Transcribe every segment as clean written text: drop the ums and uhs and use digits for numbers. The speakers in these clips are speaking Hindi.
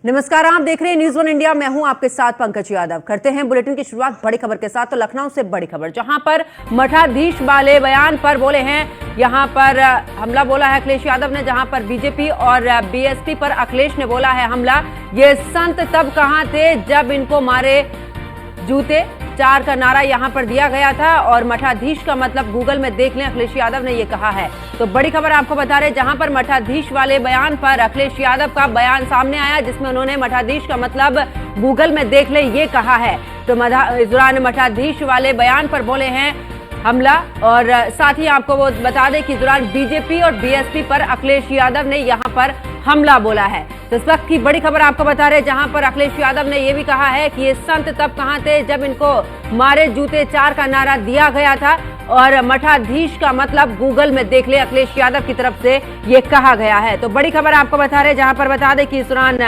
नमस्कार, आप देख रहे हैं न्यूज़ वन इंडिया। मैं हूं आपके साथ पंकज यादव। करते हैं बुलेटिन की शुरुआत बड़ी खबर के साथ। तो लखनऊ से बड़ी खबर, जहां पर मठाधीश वाले बयान पर बोले हैं, यहां पर हमला बोला है अखिलेश यादव ने, जहां पर बीजेपी और बीएसपी पर अखिलेश ने बोला है हमला। ये संत तब कहां थे जब इनको मारे जूते चार का नारा यहां पर दिया गया था, और मठाधीश का मतलब गूगल में देख लें, अखिलेश यादव ने यह कहा है। तो बड़ी खबर आपको बता रहे, जहां पर मठाधीश वाले बयान पर अखिलेश यादव का बयान सामने आया, जिसमें उन्होंने मठाधीश का मतलब गूगल में देख लें ये कहा है। तो इस दौरान मठाधीश वाले बयान पर बोले हैं हमला, और साथ ही आपको वो बता दें कि दौरान बीजेपी और बीएसपी पर अखिलेश यादव ने यहां पर हमला बोला है। तो इस वक्त की बड़ी खबर आपको बता रहे, जहां पर अखिलेश यादव ने यह भी कहा है कि ये संत तब कहां थे जब इनको मारे जूते चार का नारा दिया गया था, और मठाधीश का मतलब गूगल में देख ले, अखिलेश यादव की तरफ से ये कहा गया है। तो बड़ी खबर आपको बता रहे, जहां पर बता दें कि इस दौरान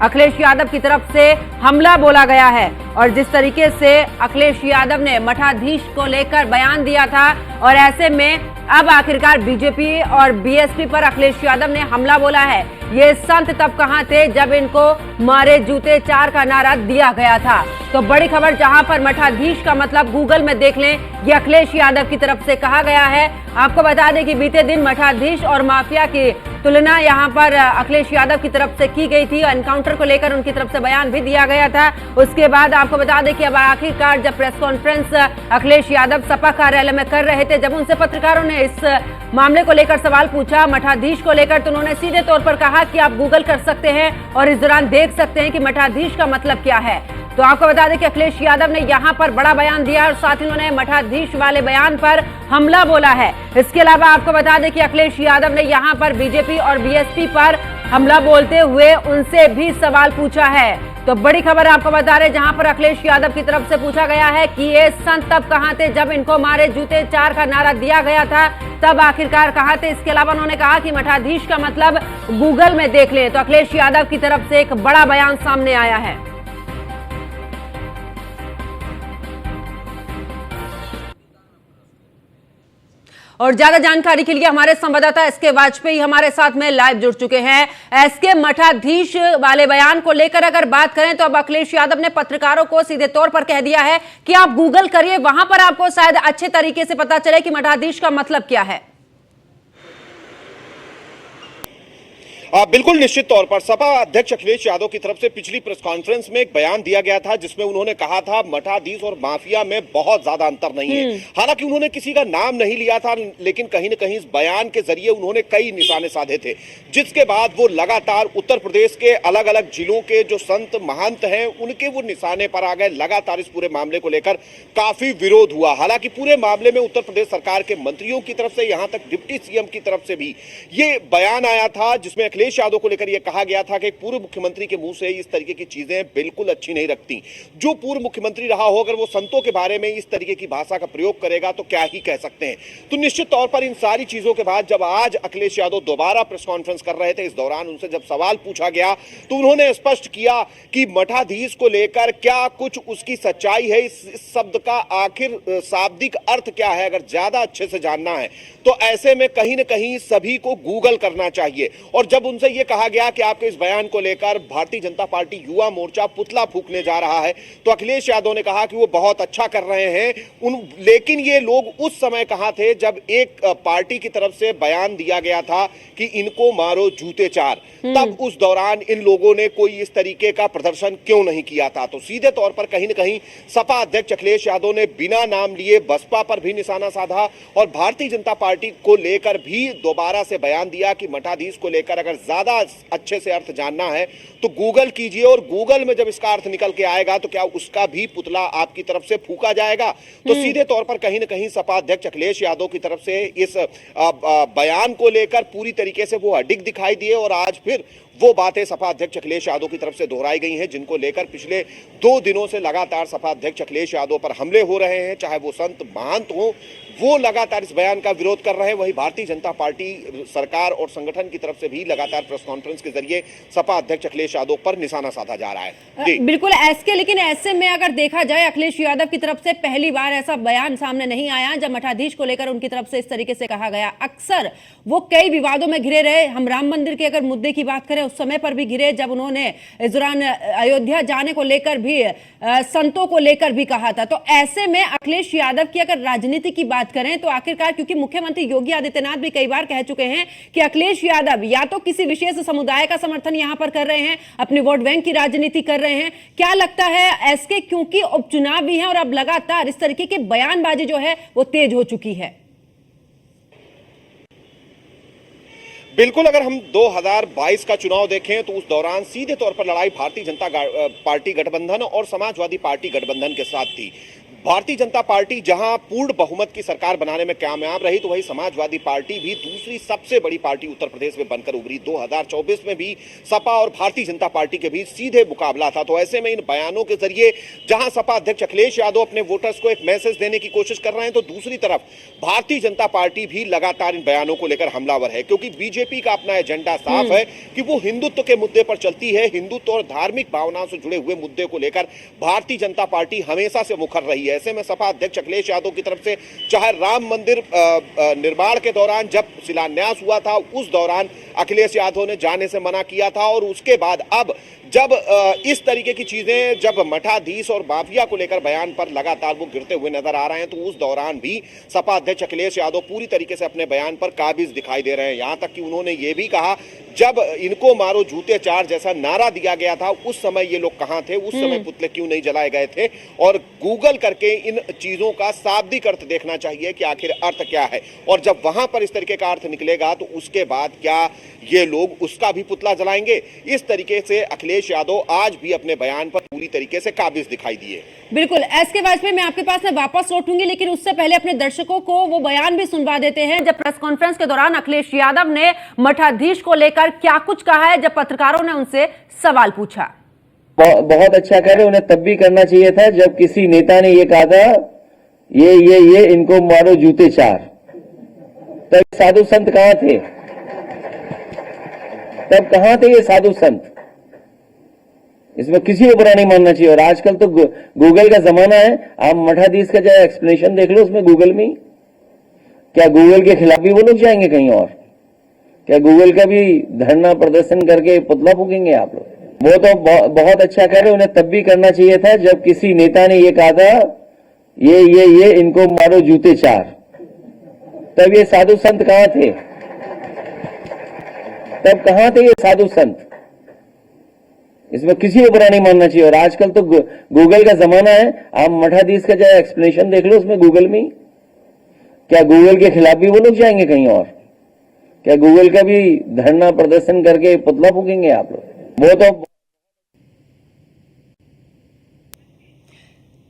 अखिलेश यादव की तरफ से हमला बोला गया है, और जिस तरीके से अखिलेश यादव ने मठाधीश को लेकर बयान दिया था, और ऐसे में अब आखिरकार बीजेपी और बीएसपी पर अखिलेश यादव ने हमला बोला है। ये संत तब कहां थे जब इनको मारे जूते चार का नारा दिया गया था। तो बड़ी खबर, जहां पर मठाधीश का मतलब गूगल में देख लें, ये अखिलेश यादव की तरफ से कहा गया है। आपको बता दें कि बीते दिन मठाधीश और माफिया की तुलना यहां पर अखिलेश यादव की तरफ से की गई थी। एनकाउंटर को लेकर उनकी तरफ से बयान भी दिया गया था। उसके बाद आपको बता दें कि अब आखिरकार जब प्रेस कॉन्फ्रेंस अखिलेश यादव सपा कार्यालय में कर रहे थे, जब उनसे पत्रकारों ने इस मामले को लेकर सवाल पूछा मठाधीश को लेकर, तो उन्होंने सीधे तौर पर कहा कि आप गूगल कर सकते हैं और इस दौरान देख सकते हैं कि मठाधीश का मतलब क्या है। तो आपको बता दें कि अखिलेश यादव ने यहां पर बड़ा बयान दिया, और साथ ही उन्होंने मठाधीश वाले बयान पर हमला बोला है। इसके अलावा आपको बता दें कि अखिलेश यादव ने यहां पर बीजेपी और बीएसपी पर हमला बोलते हुए उनसे भी सवाल पूछा है। तो बड़ी खबर आपको बता रहे, जहां पर अखिलेश यादव की तरफ से पूछा गया है कि ये संत तब कहां थे जब इनको मारे जूते चार का नारा दिया गया था, तब आखिरकार कहां थे। इसके अलावा उन्होंने कहा कि मठाधीश का मतलब गूगल में देख लें। तो अखिलेश यादव की तरफ से एक बड़ा बयान सामने आया है। और ज्यादा जानकारी के लिए हमारे संवाददाता एसके वाजपेयी हमारे साथ में लाइव जुड़ चुके हैं। एसके, मठाधीश वाले बयान को लेकर अगर बात करें, तो अब अखिलेश यादव ने पत्रकारों को सीधे तौर पर कह दिया है कि आप गूगल करिए, वहां पर आपको शायद अच्छे तरीके से पता चले कि मठाधीश का मतलब क्या है। बिल्कुल निश्चित तौर पर सपा अध्यक्ष अखिलेश यादव की तरफ से पिछली प्रेस कॉन्फ्रेंस में एक बयान दिया गया था, जिसमें उन्होंने कहा था मठाधीश और माफिया में बहुत ज्यादा अंतर नहीं है। हालांकि उन्होंने किसी का नाम नहीं लिया था, लेकिन कहीं न कहीं इस बयान के जरिए उन्होंने कई निशाने साधे थे, जिसके बाद वो लगातार उत्तर प्रदेश के अलग अलग जिलों के जो संत महंत हैं उनके वो निशाने पर आ गए। लगातार इस पूरे मामले को लेकर काफी विरोध हुआ। हालांकि पूरे मामले में उत्तर प्रदेश सरकार के मंत्रियों की तरफ से, यहां तक डिप्टी सीएम की तरफ से भी ये बयान आया था, जिसमें अखिलेश यादव को लेकर यह कहा गया था कि पूर्व मुख्यमंत्री के मुंह से इस तरीके की चीजें बिल्कुल अच्छी नहीं लगती। जो पूर्व मुख्यमंत्री रहा हो, अगर वो संतों के बारे में इस तरीके की भाषा का प्रयोग करेगा तो क्या ही कह सकते हैं। तो निश्चित तौर पर इन सारी चीजों के बाद जब आज अखिलेश यादव दोबारा प्रेस कॉन्फ्रेंस कर रहे थे, इस दौरान उनसे जब सवाल पूछा गया तो उन्होंने स्पष्ट किया कि मठाधीश को लेकर क्या कुछ उसकी सच्चाई है, इस शब्द का आखिर शाब्दिक अर्थ क्या है, अगर ज्यादा अच्छे से जानना है तो ऐसे में कहीं ना कहीं सभी को गूगल करना चाहिए। और जब उनसे यह कहा गया कि आपके इस बयान को लेकर भारतीय जनता पार्टी युवा मोर्चा पुतला फूंकने जा रहा है, तो अखिलेश यादव ने कहा कि वो बहुत अच्छा कर रहे हैं। लेकिन ये लोग उस समय कहां थे जब एक पार्टी की तरफ से बयान दिया गया था कि इनको मारो जूते चार, तब उस दौरान इन लोगों ने कोई इस तरीके का प्रदर्शन क्यों नहीं किया था। तो सीधे तौर पर कहीं ना कहीं सपा अध्यक्ष अखिलेश यादव ने बिना नाम लिए बसपा पर भी निशाना साधा, और भारतीय जनता पार्टी को लेकर भी दोबारा से बयान दिया कि मठाधीश को लेकर अगर ज्यादा अच्छे से अर्थ जानना है तो गूगल कीजिए, और गूगल में जब इसका अर्थ निकल के आएगा तो क्या उसका भी पुतला आपकी तरफ से फूंका जाएगा। तो सीधे तौर पर कहीं ना कहीं सपा अध्यक्ष अखिलेश यादव की तरफ से इस बयान को लेकर पूरी तरीके से वो अडिग दिखाई दिए, और आज फिर वो बातें सपा अध्यक्ष अखिलेश यादव की तरफ से दोहराई गई हैं, जिनको लेकर पिछले 2 दिनों से लगातार सपा अध्यक्ष अखिलेश यादव पर हमले हो रहे हैं। चाहे वो संत महंत हो, वो लगातार इस बयान का विरोध कर रहे हैं। वही भारतीय जनता पार्टी सरकार और संगठन की तरफ से भी लगातार प्रेस कॉन्फ्रेंस के जरिए सपा अध्यक्ष अखिलेश यादव पर निशाना साधा जा रहा है। बिल्कुल ऐसे, लेकिन ऐसे में अगर देखा जाए अखिलेश यादव की तरफ से पहली बार ऐसा बयान सामने नहीं आया जब मठाधीश को लेकर उनकी तरफ से इस तरीके से कहा गया। अक्सर वो कई विवादों में घिरे रहे। हम राम मंदिर के अगर मुद्दे की बात करें उस समय पर भी घिरे जब उन्होंने इस दौरान अयोध्या जाने को लेकर भी संतों को लेकर भी कहा था। तो ऐसे में अखिलेश यादव की अगर राजनीति की बात करें तो आखिरकार, क्योंकि मुख्यमंत्री योगी आदित्यनाथ भी कई बार कह चुके हैं कि अखिलेश यादव या तो किसी विशेष समुदाय का समर्थन यहां पर कर रहे हैं, अपने वोट बैंक की राजनीति कर रहे हैं, क्या लगता है एसके, क्योंकि उपचुनाव भी है और अब लगातार इस तरीके की बयानबाजी जो है वो तेज हो चुकी है? बिल्कुल, अगर हम 2022 का चुनाव देखें तो उस दौरान सीधे तौर पर लड़ाई भारतीय जनता पार्टी गठबंधन और समाजवादी पार्टी गठबंधन के साथ थी। भारतीय जनता पार्टी जहां पूर्ण बहुमत की सरकार बनाने में कामयाब रही, तो वही समाजवादी पार्टी भी दूसरी सबसे बड़ी पार्टी उत्तर प्रदेश में बनकर उभरी। 2024 में भी सपा और भारतीय जनता पार्टी के बीच सीधे मुकाबला था। तो ऐसे में इन बयानों के जरिए जहां सपा अध्यक्ष अखिलेश यादव अपने वोटर्स को एक मैसेज देने की कोशिश कर रहे हैं, तो दूसरी तरफ भारतीय जनता पार्टी भी लगातार इन बयानों को लेकर हमलावर है, क्योंकि बीजेपी का अपना एजेंडा साफ है कि वो हिंदुत्व के मुद्दे पर चलती है। हिंदुत्व और धार्मिक भावनाओं से जुड़े हुए मुद्दे को लेकर भारतीय जनता पार्टी हमेशा से मुखर रही है। ऐसे में सपा अध्यक्ष अखिलेश यादव की तरफ से चाहे राम मंदिर निर्माण के दौरान जब शिलान्यास हुआ था, उस दौरान अखिलेश यादव ने जाने से मना किया था, और उसके बाद अब जब इस तरीके की चीजें, जब मठाधीश और माफिया को लेकर बयान पर लगातार वो गिरते हुए नजर आ रहे हैं, तो उस दौरान भी सपा अध्यक्ष अखिलेश यादव पूरी तरीके से अपने बयान पर काबिज दिखाई दे रहे हैं। यहां तक कि उन्होंने ये भी कहा, जब इनको मारो जूते चार जैसा नारा दिया गया था, उस समय ये लोग कहां थे, उस समय पुतले क्यों नहीं जलाए गए थे, और गूगल करके इन चीजों का शाब्दिक अर्थ देखना चाहिए कि आखिर अर्थ क्या है। और जब वहां पर इस तरीके का अर्थ निकलेगा तो उसके बाद क्या ये लोग उसका भी पुतला जलाएंगे? इस तरीके से अखिलेश यादव आज भी अपने बयान पर पूरी तरीके से काबिज दिखाई दिए। बिल्कुल, एसके वाजपेयी, मैं आपके पास वापस लौटूंगी, लेकिन उससे पहले अपने दर्शकों को वो बयान भी सुनवा देते हैं जब प्रेस कॉन्फ्रेंस के दौरान अखिलेश यादव ने मठाधीश को लेकर क्या कुछ कहा है, जब पत्रकारों ने उनसे सवाल पूछा। बहुत अच्छा कर रहे, उन्हें तब भी करना चाहिए था जब किसी नेता ने ये कहा था, ये इनको मारो जूते चार। तब साधु संत कहां थे? तब कहां थे ये साधु संत? इसमें किसी को बुरा नहीं मानना चाहिए। और आजकल तो गूगल का जमाना है, आप मठाधीश का जो एक्सप्लेनेशन देख लो उसमें गूगल में। क्या गूगल के खिलाफ भी वो लोग जाएंगे कहीं और? क्या गूगल का भी धरना प्रदर्शन करके पुतला फूकेंगे आप लोग? वो तो बहुत अच्छा कर रहे, उन्हें तब भी करना चाहिए था जब किसी नेता ने ये कहा था, ये इनको मारो जूते चार। तब ये साधु संत कहां थे? तब कहां थे ये साधु संत? इसमें किसी को बुरा नहीं मानना चाहिए। और आजकल तो गूगल का जमाना है, आप मठाधीश का जो एक्सप्लेनेशन देख लो उसमें गूगल में। क्या गूगल के खिलाफ भी वो लोग जाएंगे कहीं और? क्या गूगल का भी धरना प्रदर्शन करके पुतला फूकेंगे आप लोग? वो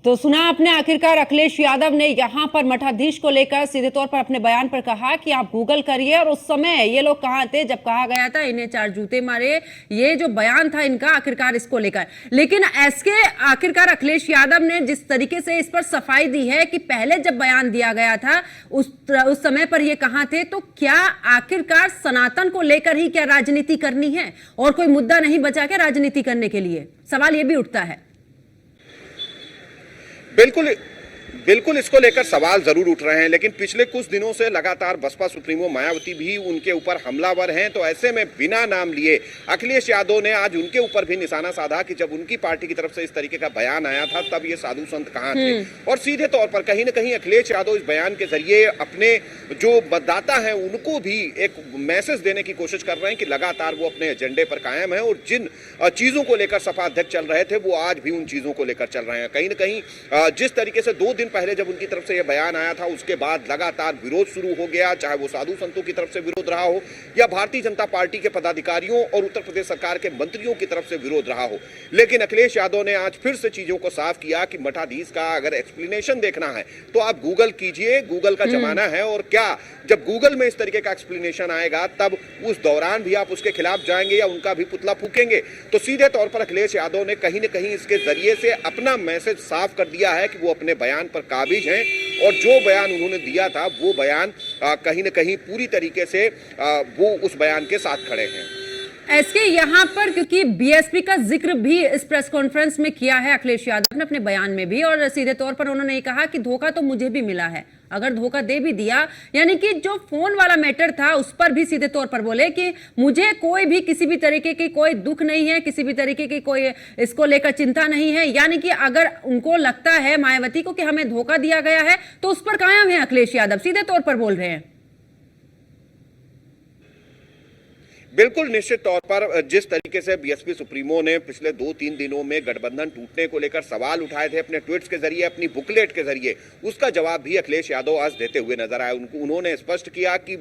तो सुना आपने, आखिरकार अखिलेश यादव ने यहां पर मठाधीश को लेकर सीधे तौर पर अपने बयान पर कहा कि आप गूगल करिए, और उस समय ये लोग कहां थे जब कहा गया था इन्हें चार जूते मारे। ये जो बयान था इनका आखिरकार इसको लेकर, लेकिन एसके आखिरकार अखिलेश यादव ने जिस तरीके से इस पर सफाई दी है कि पहले जब बयान दिया गया था उस समय पर ये कहां थे, तो क्या आखिरकार सनातन को लेकर ही क्या राजनीति करनी है और कोई मुद्दा नहीं बचा क्या राजनीति करने के लिए? सवाल ये भी उठता है। बिल्कुल बिल्कुल, इसको लेकर सवाल जरूर उठ रहे हैं, लेकिन पिछले कुछ दिनों से लगातार बसपा सुप्रीमो मायावती भी उनके ऊपर हमलावर हैं। तो ऐसे में बिना नाम लिए अखिलेश यादव ने आज उनके ऊपर भी निशाना साधा कि जब उनकी पार्टी की तरफ से इस तरीके का बयान आया था तब ये साधु संत कहां थे। और सीधे तौर पर कहीं ना कहीं अखिलेश यादव इस बयान के जरिए अपने जो मतदाता हैं उनको भी एक मैसेज देने की कोशिश कर रहे हैं कि लगातार वो अपने एजेंडे पर कायम है, और जिन चीजों को लेकर सपा अध्यक्ष चल रहे थे वो आज भी उन चीजों को लेकर चल रहे हैं। कहीं ना कहीं जिस तरीके से 2 दिन पहले जब उनकी तरफ से यह बयान आया था, उसके बाद लगातार विरोध शुरू हो गया, चाहे वो साधु संतों की तरफ से विरोध रहा हो या भारतीय जनता पार्टी के पदाधिकारियों और उत्तर प्रदेश सरकार के मंत्रियों की तरफ से विरोध रहा हो। लेकिन अखिलेश यादव ने आज फिर से चीजों को साफ किया कि मठाधीश का अगर एक्सप्लेनेशन देखना है तो आप गूगल कीजिए, गूगल का जमाना है। और क्या जब गूगल में इस तरीके का एक्सप्लेनेशन आएगा तब उस दौरान भी आप उसके खिलाफ जाएंगे या उनका भी पुतला फूकेंगे? तो सीधे तौर पर अखिलेश यादव ने कहीं न कहीं इसके जरिए से अपना मैसेज साफ कर दिया है कि वो अपने बयान पर काबिज हैं, और जो बयान उन्होंने दिया था वो बयान कहीं न कहीं पूरी तरीके से वो उस बयान के साथ खड़े हैं। एसके, यहाँ पर क्योंकि बीएसपी का जिक्र भी इस प्रेस कॉन्फ्रेंस में किया है अखिलेश यादव ने अपने बयान में भी, और सीधे तौर पर उन्होंने कहा कि धोखा तो मुझे भी मिला है, अगर धोखा दे भी दिया, यानी कि जो फोन वाला मैटर था उस पर भी सीधे तौर पर बोले कि मुझे कोई भी किसी भी तरीके की कोई दुख नहीं है, किसी भी तरीके की कोई इसको लेकर चिंता नहीं है। यानी कि अगर उनको लगता है मायावती को कि हमें धोखा दिया गया है तो उस पर कायम है अखिलेश यादव, सीधे तौर पर बोल रहे हैं। बिल्कुल निश्चित तौर पर जिस तरीके से बीएसपी सुप्रीमो ने पिछले 2-3 दिनों में गठबंधन टूटने को लेकर सवाल उठाए थे अपने ट्वीट्स के जरिए, अपनी बुकलेट के जरिए, उसका जवाब भी अखिलेश यादव आज देते हुए नजर आए। उन्होंने स्पष्ट किया कि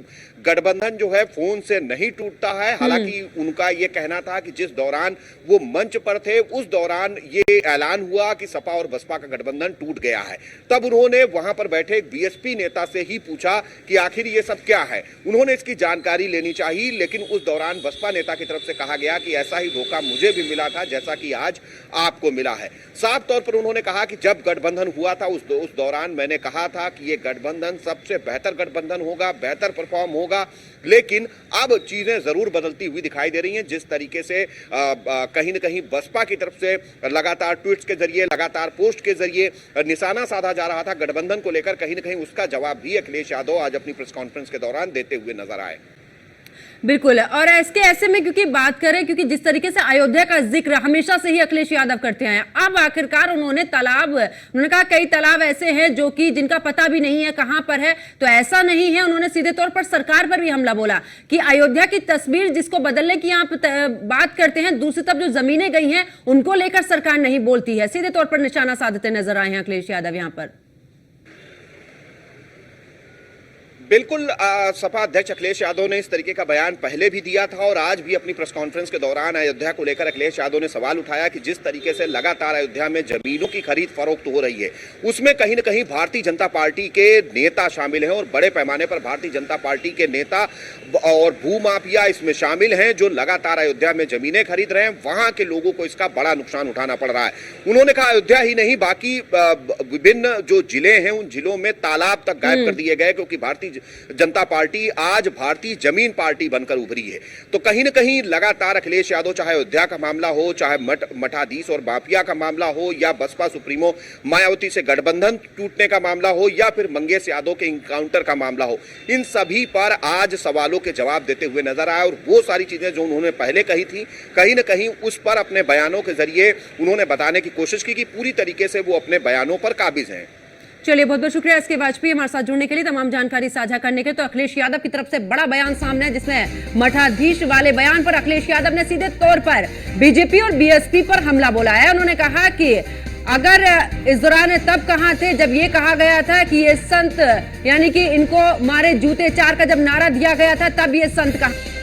गठबंधन जो है फोन से नहीं टूटता है। हालांकि उनका यह कहना था कि जिस दौरान वो मंच पर थे उस दौरान ये ऐलान हुआ कि सपा और बसपा का गठबंधन टूट गया है। तब उन्होंने वहां पर बैठे एक बीएसपी नेता से ही पूछा कि आखिर ये सब क्या है, उन्होंने इसकी जानकारी लेनी चाहिए। लेकिन उस दौरान बसपा नेता की तरफ से कहा गया कि ऐसा ही धोखा मुझे भी मिला था जैसा कि आज आपको मिला है। साफ तौर पर उन्होंने कहा कि जब गठबंधन हुआ था उस दौरान मैंने कहा था कि ये गठबंधन सबसे बेहतर गठबंधन होगा, बेहतर परफॉर्म होगा। लेकिन अब चीजें जरूर बदलती हुई दिखाई दे रही हैं। जिस तरीके से कहीं न कहीं बसपा की तरफ से लगातार ट्वीट्स के जरिए, लगातार पोस्ट के जरिए निशाना साधा जा रहा था गठबंधन को लेकर, कहीं न कहीं उसका जवाब भी अखिलेश यादव आज अपनी प्रेस कॉन्फ्रेंस के दौरान देते हुए नजर आए। बिल्कुल, और इसके ऐसे में क्योंकि बात करें, क्योंकि जिस तरीके से अयोध्या का जिक्र हमेशा से ही अखिलेश यादव करते हैं, अब आखिरकार उन्होंने कहा कई तालाब ऐसे हैं जो कि जिनका पता भी नहीं है कहां पर है। तो ऐसा नहीं है, उन्होंने सीधे तौर पर सरकार पर भी हमला बोला कि अयोध्या की तस्वीर जिसको बदलने की आप बात करते हैं, दूसरी तरफ जो जमीनें गई हैं उनको लेकर सरकार नहीं बोलती है। सीधे तौर पर निशाना साधते नजर आए हैं अखिलेश यादव यहां पर। बिल्कुल, सपा अध्यक्ष अखिलेश यादव ने इस तरीके का बयान पहले भी दिया था और आज भी अपनी प्रेस कॉन्फ्रेंस के दौरान अयोध्या को लेकर अखिलेश यादव ने सवाल उठाया कि जिस तरीके से लगातार अयोध्या में जमीनों की खरीद फरोख्त हो रही है उसमें कहीं न कहीं भारतीय जनता पार्टी के नेता शामिल हैं और बड़े पैमाने पर भारतीय जनता पार्टी के नेता और भूमाफिया इसमें शामिल हैं जो लगातार अयोध्या में जमीनें खरीद रहे हैं। वहां के लोगों को इसका बड़ा नुकसान उठाना पड़ रहा है। उन्होंने कहा अयोध्या ही नहीं बाकी विभिन्न जो जिले हैं उन जिलों में तालाब तक गायब कर दिए गए क्योंकि भारतीय जनता पार्टी आज भारतीय जमीन पार्टी बनकर उभरी है। तो कहीं न कहीं लगातार अखिलेश यादव, चाहे अयोध्या का मामला हो, चाहे मठाधीश और माफिया का मामला हो, या बसपा सुप्रीमो मायावती से गठबंधन टूटने का मामला हो, या फिर मंगेश यादव के इनकाउंटर का मामला हो, इन सभी पर आज सवालों के जवाब देते हुए नजर आए। और वो सारी चीजें जो उन्होंने पहले कही थी, कहीं न कहीं उस पर अपने बयानों के जरिए उन्होंने बताने की कोशिश की कि पूरी तरीके से वो अपने बयानों पर काबिज हैं। चलिए, बहुत बहुत शुक्रिया एसके वाजपेयी हमारे साथ जुड़ने के लिए, तमाम जानकारी साझा करने के लिए। तो अखिलेश यादव की तरफ से बड़ा बयान सामने है जिसमें मठाधीश वाले बयान पर अखिलेश यादव ने सीधे तौर पर बीजेपी और बीएसपी पर हमला बोला है। उन्होंने कहा कि अगर इस दौरान तब कहां थे जब ये कहा गया था कि ये संत, यानी कि इनको मारे जूते चार का जब नारा दिया गया था तब ये संत कहा